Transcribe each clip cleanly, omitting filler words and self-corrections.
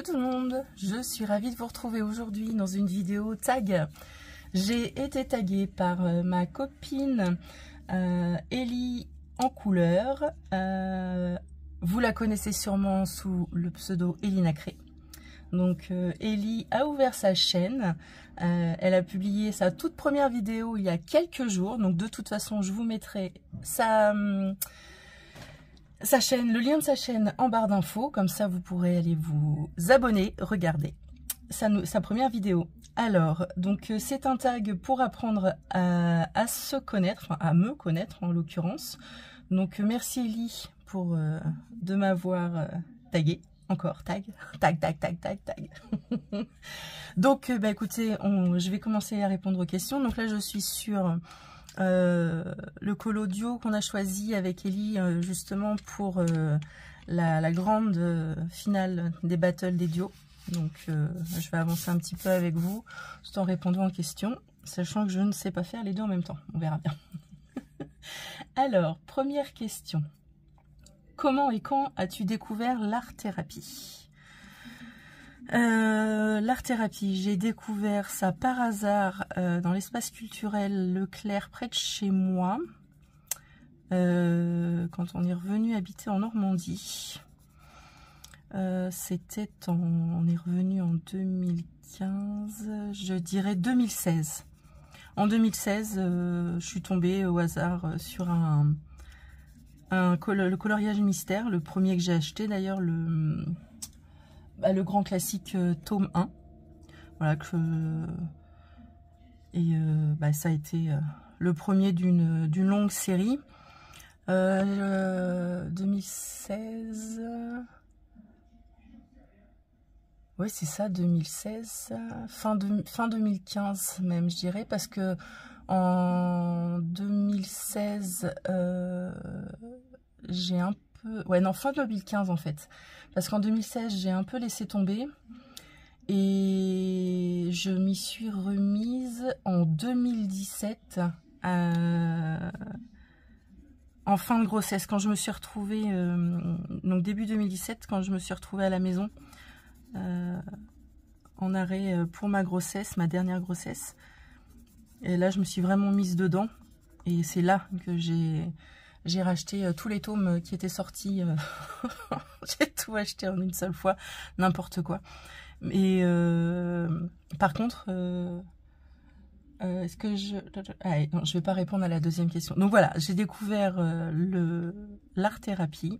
tout le monde, je suis ravie de vous retrouver aujourd'hui dans une vidéo tag. J'ai été taguée par ma copine Ellie en couleur. Vous la connaissez sûrement sous le pseudo Ellie Nacré. Donc Ellie a ouvert sa chaîne, elle a publié sa toute première vidéo il y a quelques jours. Donc de toute façon je vous mettrai sa chaîne, le lien de sa chaîne en barre d'infos, comme ça vous pourrez aller vous abonner, regarder sa première vidéo. Alors, donc c'est un tag pour apprendre à se connaître, enfin à me connaître en l'occurrence. Donc merci Ellie pour de m'avoir tagué, encore tag. Donc bah écoutez, je vais commencer à répondre aux questions. Donc là je suis sur le call audio qu'on a choisi avec Ellie justement pour la grande finale des battles des duos. Donc je vais avancer un petit peu avec vous tout en répondant aux questions, sachant que je ne sais pas faire les deux en même temps, on verra bien. Alors, première question. Comment et quand as-tu découvert l'art-thérapie? L'art-thérapie, j'ai découvert ça par hasard dans l'espace culturel Leclerc près de chez moi, quand on est revenu habiter en Normandie. C'était on est revenu en 2015, je dirais 2016. En 2016, je suis tombée au hasard sur le coloriage mystère, le premier que j'ai acheté d'ailleurs, le grand classique tome 1. Voilà, ça a été le premier d'une longue série. 2016... Oui, c'est ça, 2016, fin 2015 même, je dirais, parce que en 2016, j'ai un peu... Ouais, non, fin 2015 en fait. Parce qu'en 2016, j'ai un peu laissé tomber et je m'y suis remise en 2017, en fin de grossesse, quand je me suis retrouvée, donc début 2017, quand je me suis retrouvée à la maison, en arrêt pour ma grossesse, ma dernière grossesse. Et là je me suis vraiment mise dedans et c'est là que j'ai racheté tous les tomes qui étaient sortis. J'ai tout acheté en une seule fois, n'importe quoi. Et par contre est-ce que non, je vais pas répondre à la deuxième question. Donc voilà, j'ai découvert l'art-thérapie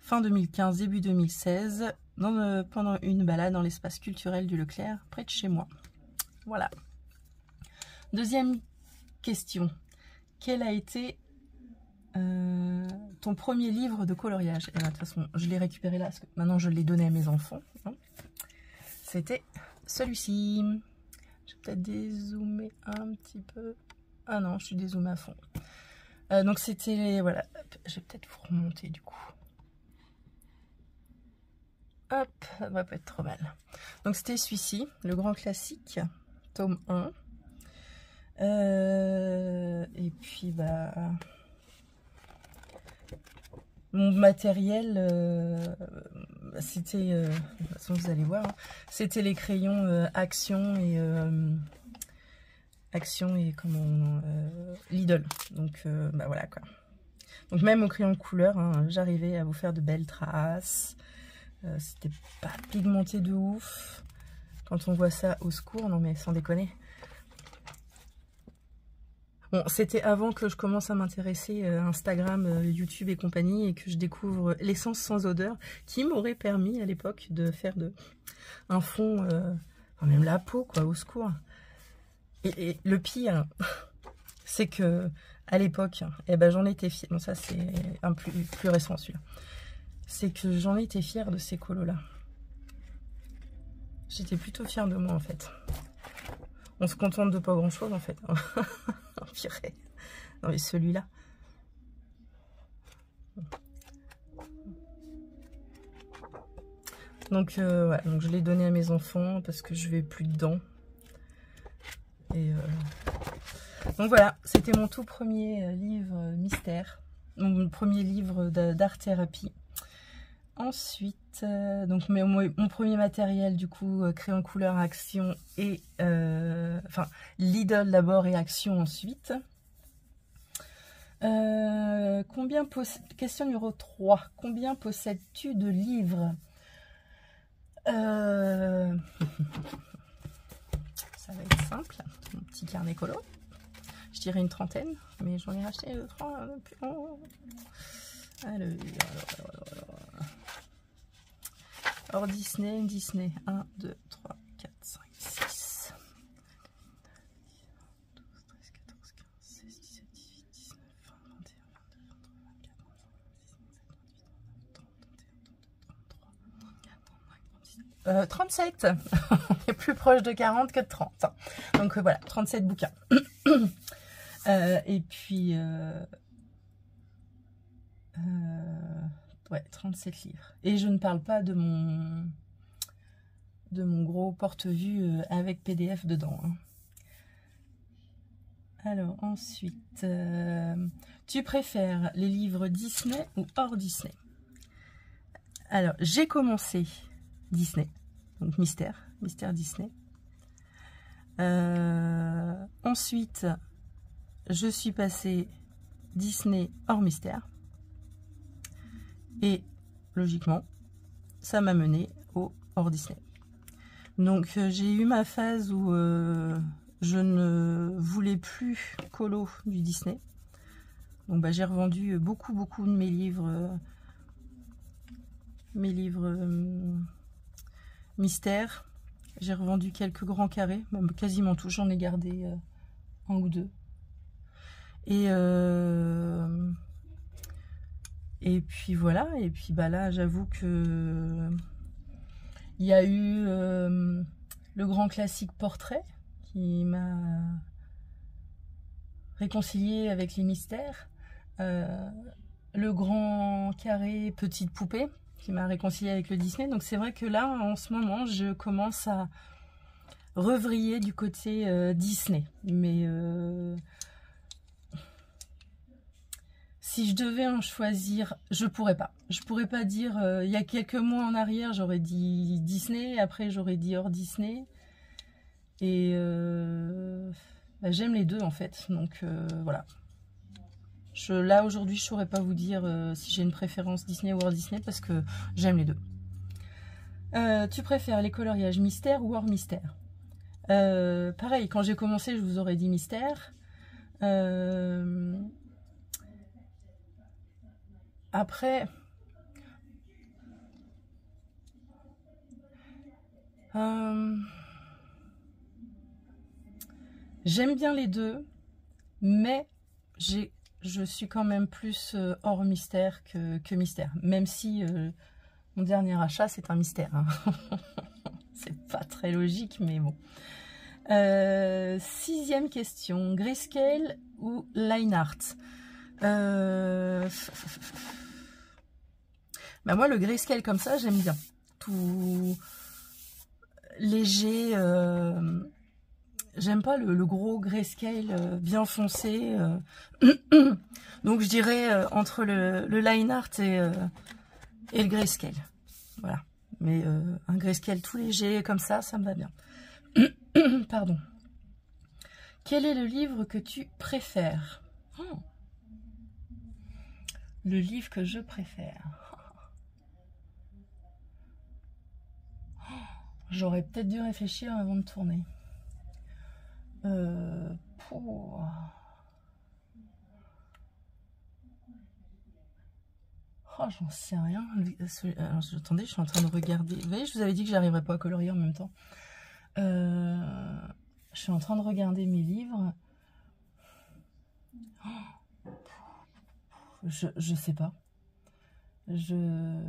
fin 2015, début 2016, pendant une balade dans l'espace culturel du Leclerc, près de chez moi. Voilà. Deuxième question. Quel a été ton premier livre de coloriage? Et là, de toute façon, je l'ai récupéré là, parce que maintenant je l'ai donné à mes enfants. C'était celui-ci. Je vais peut-être dézoomer un petit peu. Ah non, je suis dézoomée à fond. Donc c'était, voilà, je vais peut-être vous remonter du coup. Hop, ça va pas être trop mal. Donc c'était celui-ci, le grand classique, tome 1. Et puis bah mon matériel, c'était, de toute façon vous allez voir, hein, c'était les crayons Action et comment Lidl. Donc bah voilà quoi. Donc même au crayon de couleur, hein, j'arrivais à vous faire de belles traces. C'était pas pigmenté de ouf. Quand on voit ça, au secours, non mais sans déconner. Bon, c'était avant que je commence à m'intéresser à Instagram, YouTube et compagnie, et que je découvre l'essence sans odeur, qui m'aurait permis à l'époque de faire un fond, enfin même la peau quoi, au secours. Et le pire, c'est que à l'époque, eh ben, j'en étais fière. Bon, ça c'est un plus récent celui-là. C'est que j'en étais fière de ces colos-là. J'étais plutôt fière de moi, en fait. On se contente de pas grand-chose, en fait. Purée. Non, mais celui-là. Donc, ouais, donc je l'ai donné à mes enfants parce que je vais plus dedans. Et donc voilà, c'était mon tout premier livre mystère. Mon premier livre d'art-thérapie. Ensuite, donc mon premier matériel, du coup, crayon couleur action et... enfin, Lidl d'abord et action ensuite. Question numéro 3. Combien possèdes-tu de livres? Ça va être simple. Mon petit carnet colo. Je dirais une trentaine, mais j'en ai racheté 3. Alors. Hors Disney, 1, 2, 3, 4, 5, 6. 12, 13, 14, 15, 16, 17, 18, 19, 20, 21, 22, 23, 24, 37. On est plus proche de 40 que de 30. Donc voilà, 37 bouquins. Et puis... ouais, 37 livres. Et je ne parle pas de mon gros porte-vue avec PDF dedans. Hein. Alors, ensuite, tu préfères les livres Disney ou hors Disney? Alors, j'ai commencé Disney, donc mystère Disney. Ensuite, je suis passée Disney hors mystère. Et logiquement, ça m'a mené au hors Disney. Donc j'ai eu ma phase où je ne voulais plus colo du Disney. Donc j'ai revendu beaucoup de mes livres mystères. J'ai revendu quelques grands carrés, même quasiment tout. J'en ai gardé un ou deux. Et puis voilà, et puis là j'avoue que il y a eu le grand classique Portrait qui m'a réconcilié avec les mystères, le grand carré Petite Poupée qui m'a réconcilié avec le Disney. Donc c'est vrai que là en ce moment je commence à revriller du côté Disney, mais si je devais en choisir, je pourrais pas. Je pourrais pas dire, il y a quelques mois en arrière, j'aurais dit Disney, après j'aurais dit hors Disney. Et j'aime les deux en fait, donc voilà. Là aujourd'hui, je saurais pas vous dire si j'ai une préférence Disney ou hors Disney parce que j'aime les deux. Tu préfères les coloriages mystère ou hors mystère? Pareil, quand j'ai commencé, je vous aurais dit mystère. Après, j'aime bien les deux, mais je suis quand même plus hors mystère que mystère. Même si mon dernier achat, c'est un mystère. Hein. C'est pas très logique, mais bon. 6e question. Grayscale ou line art? Moi, le grayscale comme ça, j'aime bien. Tout léger. J'aime pas le gros grayscale bien foncé. Donc, je dirais entre le line art et le grayscale. Voilà. Mais un grayscale tout léger comme ça me va bien. Pardon. Quel est le livre que tu préfères? Le livre que je préfère. J'aurais peut-être dû réfléchir avant de tourner. J'en sais rien. Alors, attendez, je suis en train de regarder. Vous voyez, je vous avais dit que j'arriverais pas à colorier en même temps. Je suis en train de regarder mes livres. Je sais pas. Je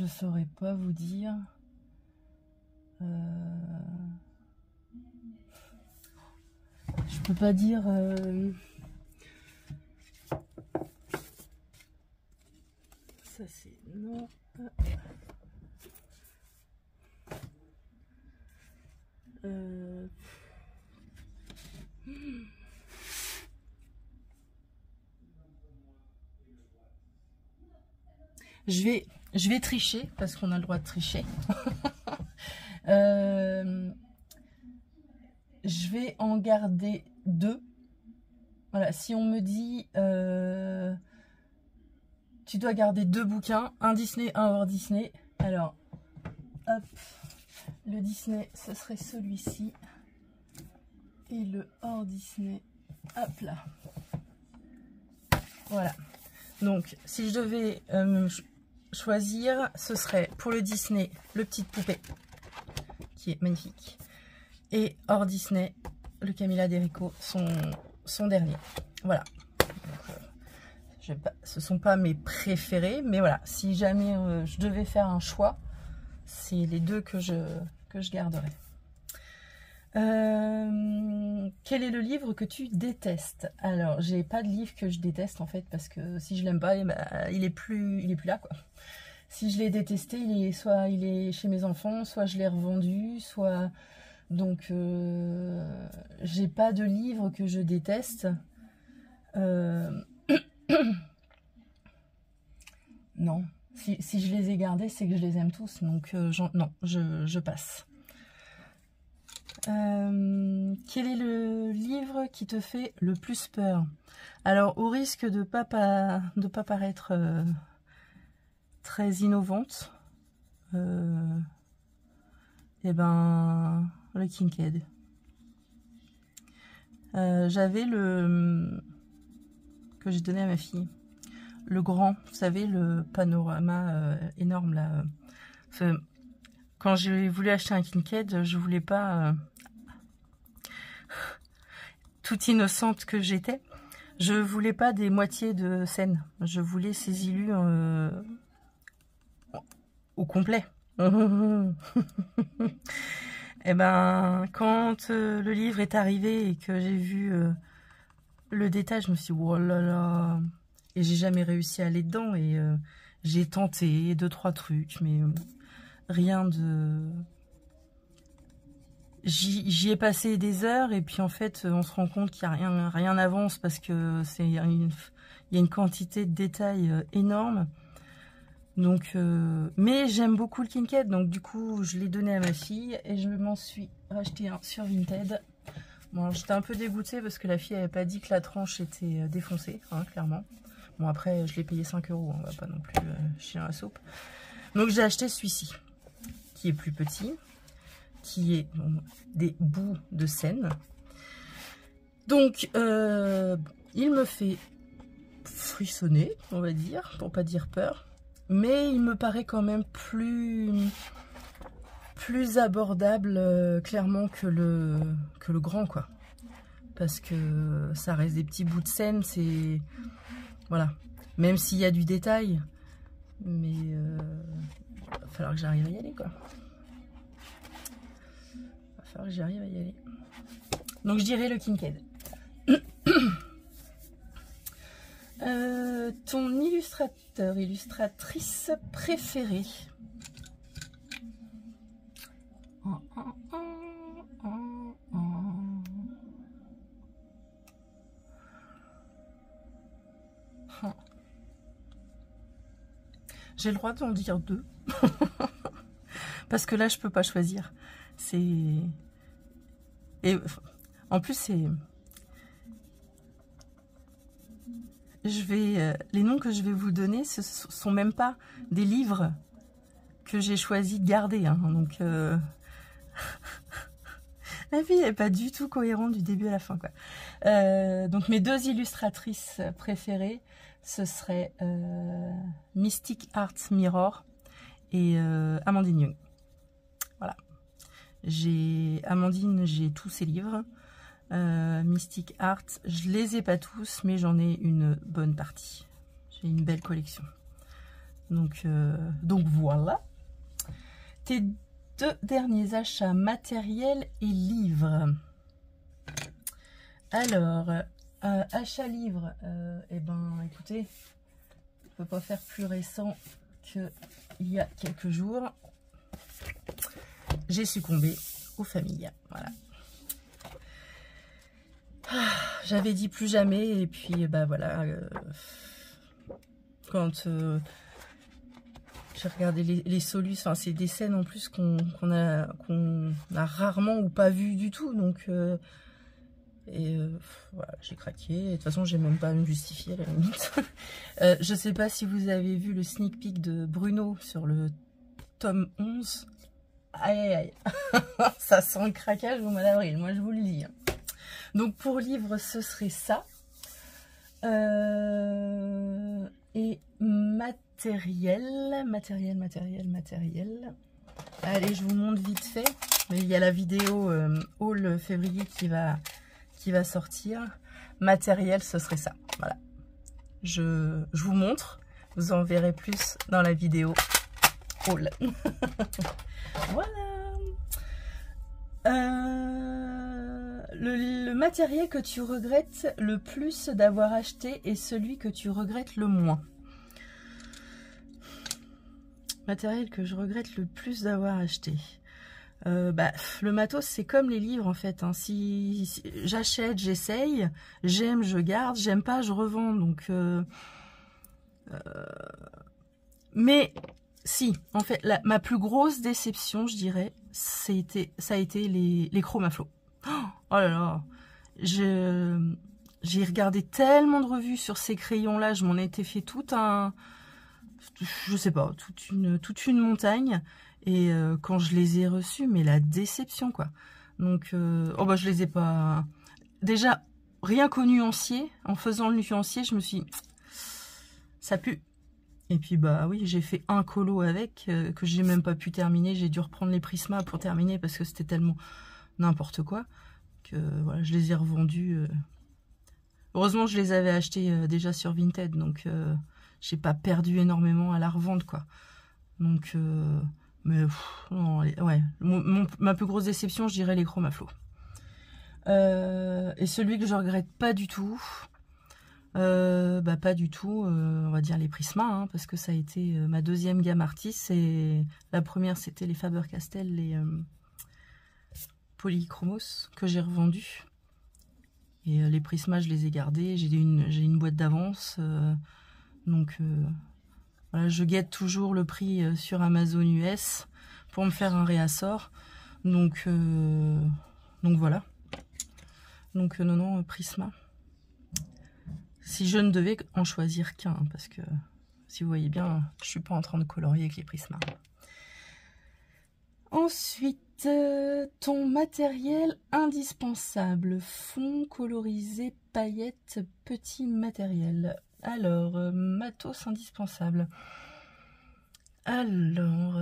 saurais pas vous dire. Je peux pas dire. Ça c'est non. Je vais tricher, parce qu'on a le droit de tricher. Je vais en garder 2. Voilà, si on me dit tu dois garder 2 bouquins, un Disney, un hors Disney. Alors, hop, le Disney, ce serait celui-ci. Et le hors Disney, hop là. Voilà. Donc, si je devais choisir, ce serait pour le Disney, le Petite Poupée, qui est magnifique. Et hors Disney, le Camilla Derico, son dernier. Voilà. Donc, ce ne sont pas mes préférés, mais voilà. Si jamais je devais faire un choix, c'est les 2 que je garderais. Quel est le livre que tu détestes? Alors, j'ai pas de livre que je déteste en fait, parce que si je l'aime pas, il est plus là quoi. Si je l'ai détesté, soit il est chez mes enfants, soit je l'ai revendu, soit donc j'ai pas de livre que je déteste. Non, si je les ai gardés, c'est que je les aime tous, donc non, je passe. Quel est le livre qui te fait le plus peur? Alors, au risque de pas paraître très innovante, et ben, le Kincaid. J'avais le que j'ai donné à ma fille, le grand, vous savez, le panorama énorme là. Quand j'ai voulu acheter un Kincaid, je voulais pas, toute innocente que j'étais, je voulais pas des moitiés de scène. Je voulais ces illus au complet. Et ben, quand le livre est arrivé et que j'ai vu le détail, je me suis dit, oh là là. Et j'ai jamais réussi à aller dedans. Et j'ai tenté 2-3 trucs, mais rien de... J'y ai passé des heures et puis en fait on se rend compte qu'il n'y a rien n'avance parce que il y a une quantité de détails énorme. Donc mais j'aime beaucoup le Kincaid, donc du coup je l'ai donné à ma fille et je m'en suis racheté un sur Vinted. Bon, j'étais un peu dégoûtée parce que la fille n'avait pas dit que la tranche était défoncée, hein, clairement. Bon, après je l'ai payé 5 €, on va pas non plus chier dans la soupe. Donc j'ai acheté celui-ci qui est plus petit, qui est des bouts de scène. Donc, il me fait frissonner, on va dire, pour pas dire peur. Mais il me paraît quand même plus abordable, clairement, que le grand, quoi. Parce que ça reste des petits bouts de scène, c'est... Voilà. Même s'il y a du détail, mais il va falloir que j'arrive à y aller, quoi. Que j'arrive à y aller. Donc je dirais le Kincaid. Ton illustrateur, illustratrice préférée? J'ai le droit d'en dire 2. Parce que là je peux pas choisir. C'est... Et en plus, c'est... les noms que je vais vous donner, ce sont même pas des livres que j'ai choisi de garder. Hein. Donc, la vie n'est pas du tout cohérente du début à la fin, quoi. Donc, mes 2 illustratrices préférées, ce serait Mystic Art Mirror et Amandine Young. Voilà. Amandine, j'ai tous ses livres. Mystic Art, je les ai pas tous, mais j'en ai une bonne partie. J'ai une belle collection. Donc voilà. Tes 2 derniers achats matériels et livres. Alors, achat livre, eh ben écoutez, je peux pas faire plus récent qu'il y a quelques jours. J'ai succombé aux familles. Voilà. J'avais dit plus jamais et puis bah voilà. Quand J'ai regardé les solus, enfin c'est des scènes en plus qu'on a rarement ou pas vu du tout, donc voilà, j'ai craqué. De toute façon, j'ai même pas à me justifier à la limite. Je sais pas si vous avez vu le sneak peek de Bruno sur le tome 11. Aïe aïe aïe, ça sent le craquage au mois d'avril, moi je vous le dis. Donc pour livre, ce serait ça. Et matériel. Allez, je vous montre vite fait. Il y a la vidéo haul février qui va sortir. Matériel, ce serait ça. Voilà. Je vous montre. Vous en verrez plus dans la vidéo haul. Voilà. Le matériel que tu regrettes le plus d'avoir acheté et celui que tu regrettes le moins. Matériel que je regrette le plus d'avoir acheté. Le matos, c'est comme les livres en fait. Hein. Si j'achète, j'essaye. J'aime, je garde. J'aime pas, je revends. Donc, mais si, en fait, ma plus grosse déception, je dirais, ça a été les Chromaflow. Oh là là, j'ai regardé tellement de revues sur ces crayons-là, je m'en étais fait je sais pas, toute une montagne. Et quand je les ai reçus, mais la déception quoi. Donc, je les ai pas. Déjà, rien qu'au nuancier, en faisant le nuancier, je me suis dit, ça pue. Et puis bah oui, j'ai fait un colo avec que j'ai même pas pu terminer. J'ai dû reprendre les Prisma pour terminer parce que c'était tellement n'importe quoi que voilà, je les ai revendus. Heureusement, je les avais achetés déjà sur Vinted, donc j'ai pas perdu énormément à la revente quoi. Donc mais non, ouais, ma plus grosse déception, je dirais les Chromaflow. Et celui que je regrette pas du tout. Pas du tout, on va dire les Prisma, hein, parce que ça a été ma deuxième gamme artiste. Et la première, c'était les Faber-Castell, les Polychromos que j'ai revendus. Et les Prisma, je les ai gardés. J'ai une boîte d'avance. Donc, voilà, je guette toujours le prix sur Amazon US pour me faire un réassort. Donc voilà. Donc, non, Prisma. Si je ne devais en choisir qu'un, parce que si vous voyez bien, je suis pas en train de colorier avec les Prisma. Ensuite, ton matériel indispensable, fond, colorisé, paillettes, petit matériel. Alors, matos indispensable. Alors,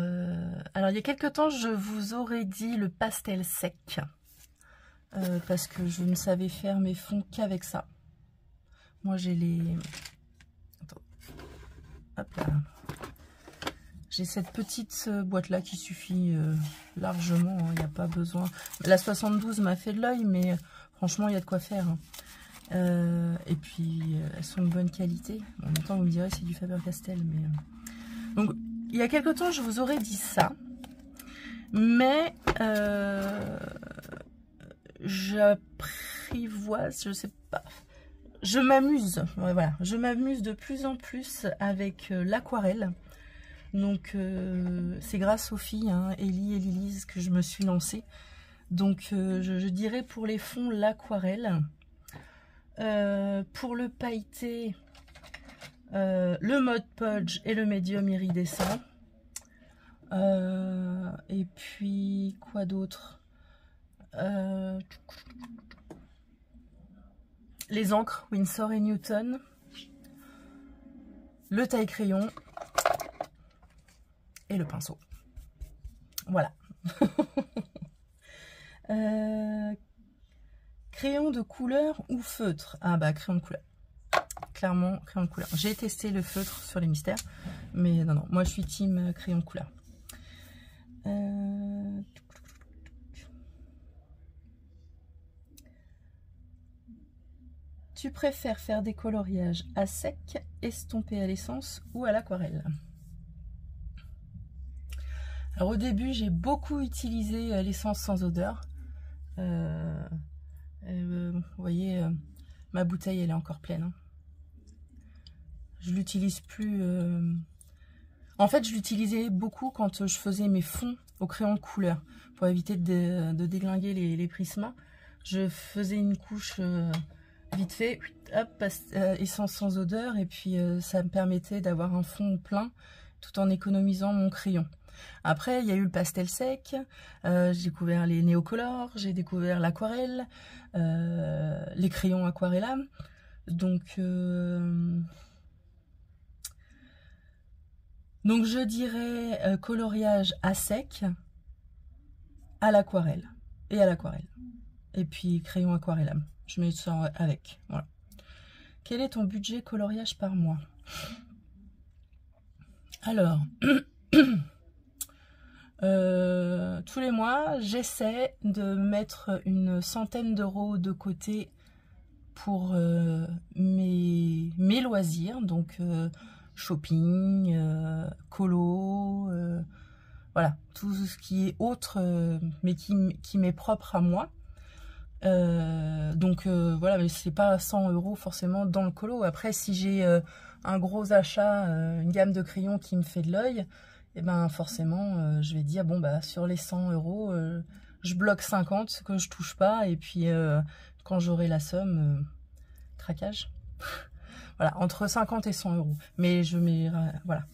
il y a quelques temps, je vous aurais dit le pastel sec, parce que je ne savais faire mes fonds qu'avec ça. Moi, j'ai les... Attends. Hop là. J'ai cette petite boîte-là qui suffit largement. Il n'y a pas besoin... La 72 m'a fait de l'œil, mais franchement, il y a de quoi faire. Et puis, elles sont de bonne qualité. En même temps, vous me direz, c'est du Faber-Castell. Mais... Donc, il y a quelque temps, je vous aurais dit ça. Mais... j'apprivoise, je sais pas... Je m'amuse, voilà, je m'amuse de plus en plus avec l'aquarelle. Donc, c'est grâce aux filles, hein, Ellie et Lilise, que je me suis lancée. Donc, je dirais pour les fonds, l'aquarelle. Pour le pailleté, le Mod Podge et le médium iridescent. Et puis, quoi d'autre? Les encres Winsor & Newton, le taille-crayon et le pinceau. Voilà. Crayon de couleur ou feutre? Ah bah crayon de couleur. Clairement, crayon de couleur. J'ai testé le feutre sur les mystères, mais non, moi je suis team crayon de couleur. Tu préfères faire des coloriages à sec, estompés à l'essence ou à l'aquarelle? Alors au début, j'ai beaucoup utilisé l'essence sans odeur. Vous voyez, ma bouteille, elle est encore pleine. Hein. Je l'utilise plus. En fait, je l'utilisais beaucoup quand je faisais mes fonds au crayon de couleur. Pour éviter de déglinguer les prismas. Je faisais une couche vite fait, hop, essence sans odeur. Et puis ça me permettait d'avoir un fond plein tout en économisant mon crayon. Après, il y a eu le pastel sec. J'ai découvert les néocolores. J'ai découvert l'aquarelle. Les crayons aquarella. Donc je dirais coloriage à sec, à l'aquarelle et à l'aquarelle. Et puis crayon aquarellable. Je mets ça avec. Voilà. Quel est ton budget coloriage par mois? Alors, tous les mois, j'essaie de mettre une centaine d'euros de côté pour mes loisirs. Donc, shopping, colo, voilà, tout ce qui est autre, mais qui m'est propre à moi. Voilà, mais c'est pas 100 euros forcément dans le colo. Après, si j'ai un gros achat, une gamme de crayons qui me fait de l'œil, et ben forcément, je vais dire, bon, bah sur les 100 euros, je bloque 50 que je touche pas, et puis quand j'aurai la somme, craquage. Voilà, entre 50 et 100 euros. Mais je mets, voilà.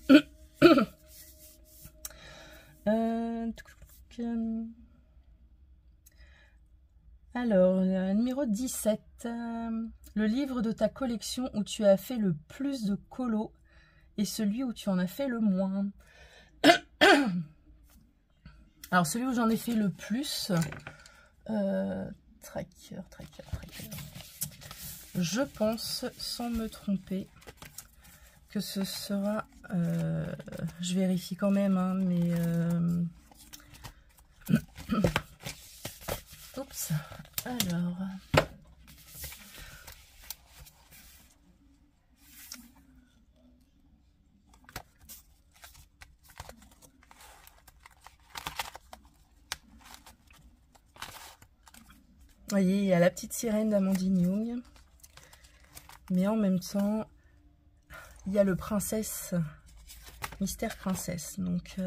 Alors, numéro 17. Le livre de ta collection où tu as fait le plus de colos et celui où tu en as fait le moins. Alors, celui où j'en ai fait le plus... tracker. Je pense, sans me tromper, que ce sera... je vérifie quand même, hein, mais... Oups. Alors... Vous voyez, il y a la petite sirène d'Amandine Young. Mais en même temps, il y a le princesse, mystère princesse. Donc,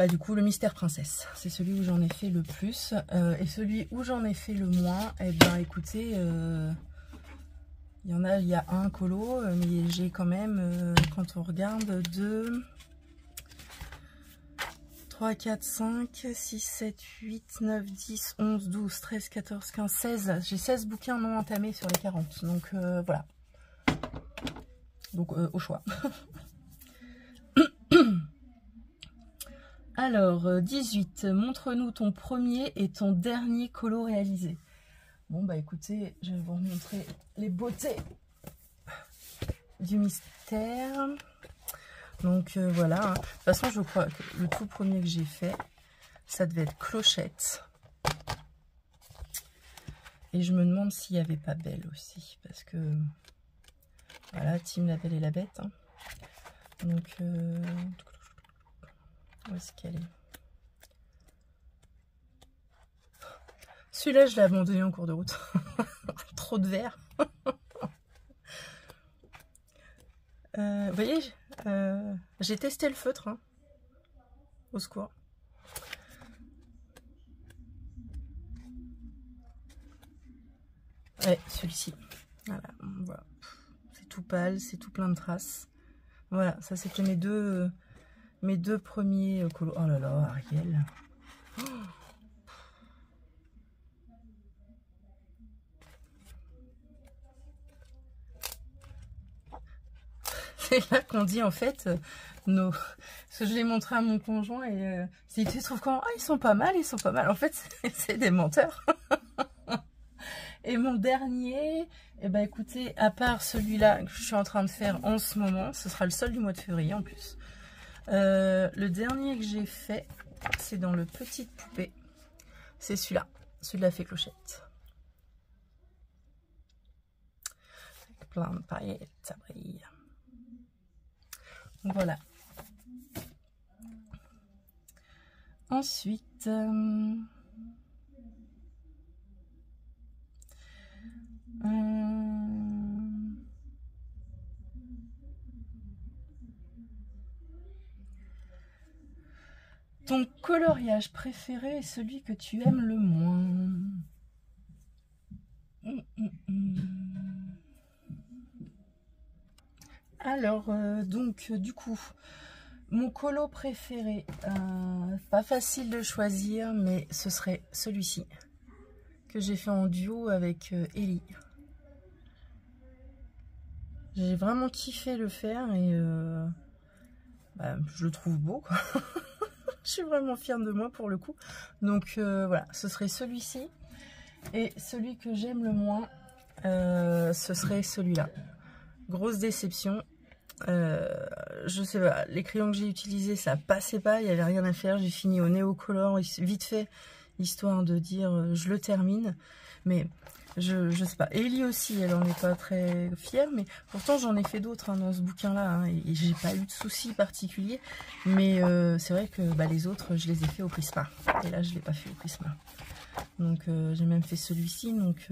du coup, le mystère princesse, c'est celui où j'en ai fait le plus. Et celui où j'en ai fait le moins, eh bien, écoutez, il y a un colo, mais j'ai quand même, quand on regarde, 2, 3, 4, 5, 6, 7, 8, 9, 10, 11, 12, 13, 14, 15, 16. J'ai 16 bouquins non entamés sur les 40. Donc, voilà. Donc, au choix. Alors, 18. Montre-nous ton premier et ton dernier colo réalisé. Bon, bah écoutez, je vais vous montrer les beautés du mystère. Donc, voilà. De toute façon, je crois que le tout premier que j'ai fait, ça devait être Clochette. Et je me demande s'il n'y avait pas Belle aussi. Parce que, voilà, Team La Belle et la Bête. Hein. Donc, où est-ce qu'elle est? Celui-là, je l'ai abandonné en cours de route. Trop de verre. Vous voyez, j'ai testé le feutre. Hein. Au secours. Ouais, celui-ci. Voilà. C'est tout pâle, c'est tout plein de traces. Voilà, ça c'était mes deux premiers colos. Oh là là, Ariel. Oh. C'est là qu'on dit en fait nos... Parce que je l'ai montré à mon conjoint et tu trouves comment? Ah, ils sont pas mal, ils sont pas mal. En fait, c'est des menteurs. Et mon dernier, eh ben écoutez, à part celui-là que je suis en train de faire en ce moment, ce sera le seul du mois de février en plus. Le dernier que j'ai fait, c'est dans le Petite Poupée. C'est celui-là, celui de la Fée Clochette. Avec plein de paillettes, ça brille. Voilà. Ensuite, Ton coloriage préféré est celui que tu aimes le moins. Alors, donc, du coup, mon colo préféré, pas facile de choisir, mais ce serait celui-ci, que j'ai fait en duo avec Ellie. J'ai vraiment kiffé le faire et je le trouve beau, quoi. Je suis vraiment fière de moi pour le coup. Donc voilà, ce serait celui-ci. Et celui que j'aime le moins, ce serait celui-là. Grosse déception. Je sais pas, les crayons que j'ai utilisés, ça passait pas, il n'y avait rien à faire. J'ai fini au Neocolor vite fait, histoire de dire je le termine. Mais je sais pas. Ellie aussi, elle en est pas très fière, mais pourtant j'en ai fait d'autres dans ce bouquin-là, hein, et j'ai pas eu de soucis particuliers. Mais c'est vrai que les autres, je les ai fait au Prisma. Et là, je l'ai pas fait au Prisma. Donc j'ai même fait celui-ci, donc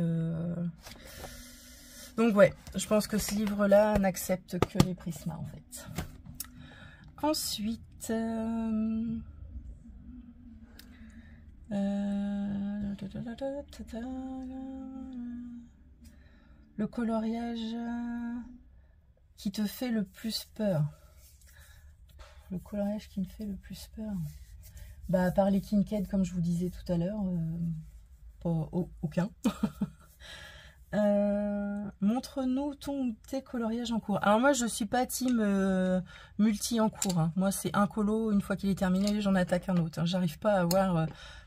ouais, je pense que ce livre-là n'accepte que les Prisma en fait. Ensuite, le coloriage qui te fait le plus peur. Le coloriage qui me fait le plus peur. À part les Kincaid, comme je vous disais tout à l'heure, aucun. Montre-nous tes coloriages en cours. Alors moi, je suis pas team multi en cours, hein. Moi, c'est un colo, une fois qu'il est terminé, j'en attaque un autre, hein. J'arrive pas à avoir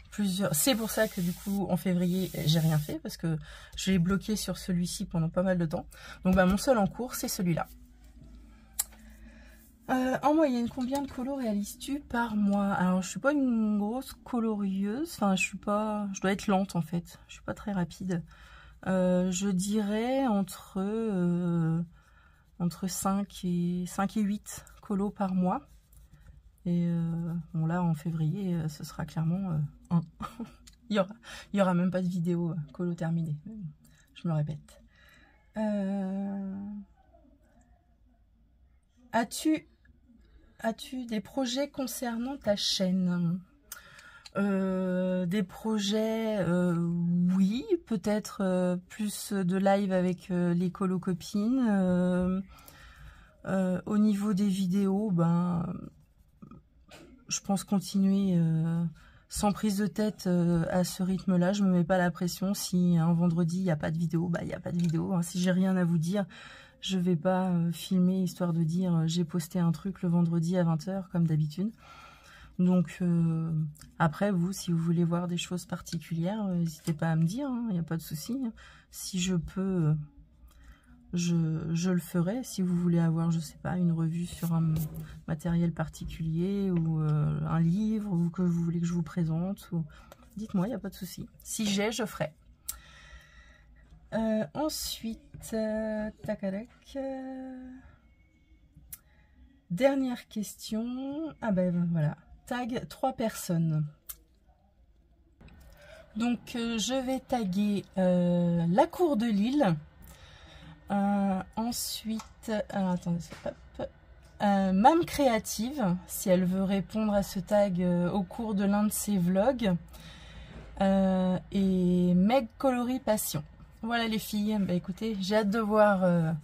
plusieurs. C'est pour ça que du coup, en février, j'ai rien fait, parce que je l'ai bloqué sur celui-ci pendant pas mal de temps. Donc mon seul en cours, c'est celui-là. En moyenne, combien de colos réalises-tu par mois? Alors, je suis pas une grosse colorieuse. Enfin, je dois être lente en fait. Je suis pas très rapide. Je dirais entre 5 et 8 colos par mois. Et bon, là, en février, ce sera clairement 1. il y aura même pas de vidéo colo terminée. Je me répète. As-tu des projets concernant ta chaîne? Des projets, oui, peut-être plus de live avec les colo-copines. Au niveau des vidéos, je pense continuer sans prise de tête à ce rythme-là. Je me mets pas la pression. Si un vendredi, il n'y a pas de vidéo, il n'y a pas de vidéo, hein. Si j'ai rien à vous dire, je vais pas filmer histoire de dire j'ai posté un truc le vendredi à 20 h comme d'habitude. Donc après, vous, si vous voulez voir des choses particulières, n'hésitez pas à me dire, il n'y a pas de souci. Si je peux, je le ferai. Si vous voulez avoir, je sais pas, une revue sur un matériel particulier ou un livre ou que vous voulez que je vous présente, dites-moi, il n'y a pas de souci. Si je ferai. Ensuite, tac. Dernière question. Ah voilà. Tag 3 personnes. Donc je vais taguer la cour de Lille. Ensuite, attendez, hop, Mam Créative, si elle veut répondre à ce tag au cours de l'un de ses vlogs. Et Meg Coloris Passion. Voilà les filles, écoutez, j'ai hâte de voir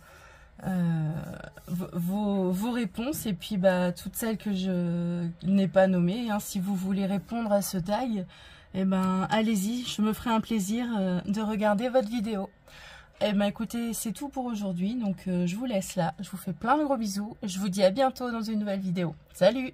vos réponses, et puis toutes celles que je n'ai pas nommées, hein. Si vous voulez répondre à ce tag, allez-y, je me ferai un plaisir de regarder votre vidéo. Écoutez, c'est tout pour aujourd'hui, donc je vous laisse là, je vous fais plein de gros bisous, je vous dis à bientôt dans une nouvelle vidéo. Salut!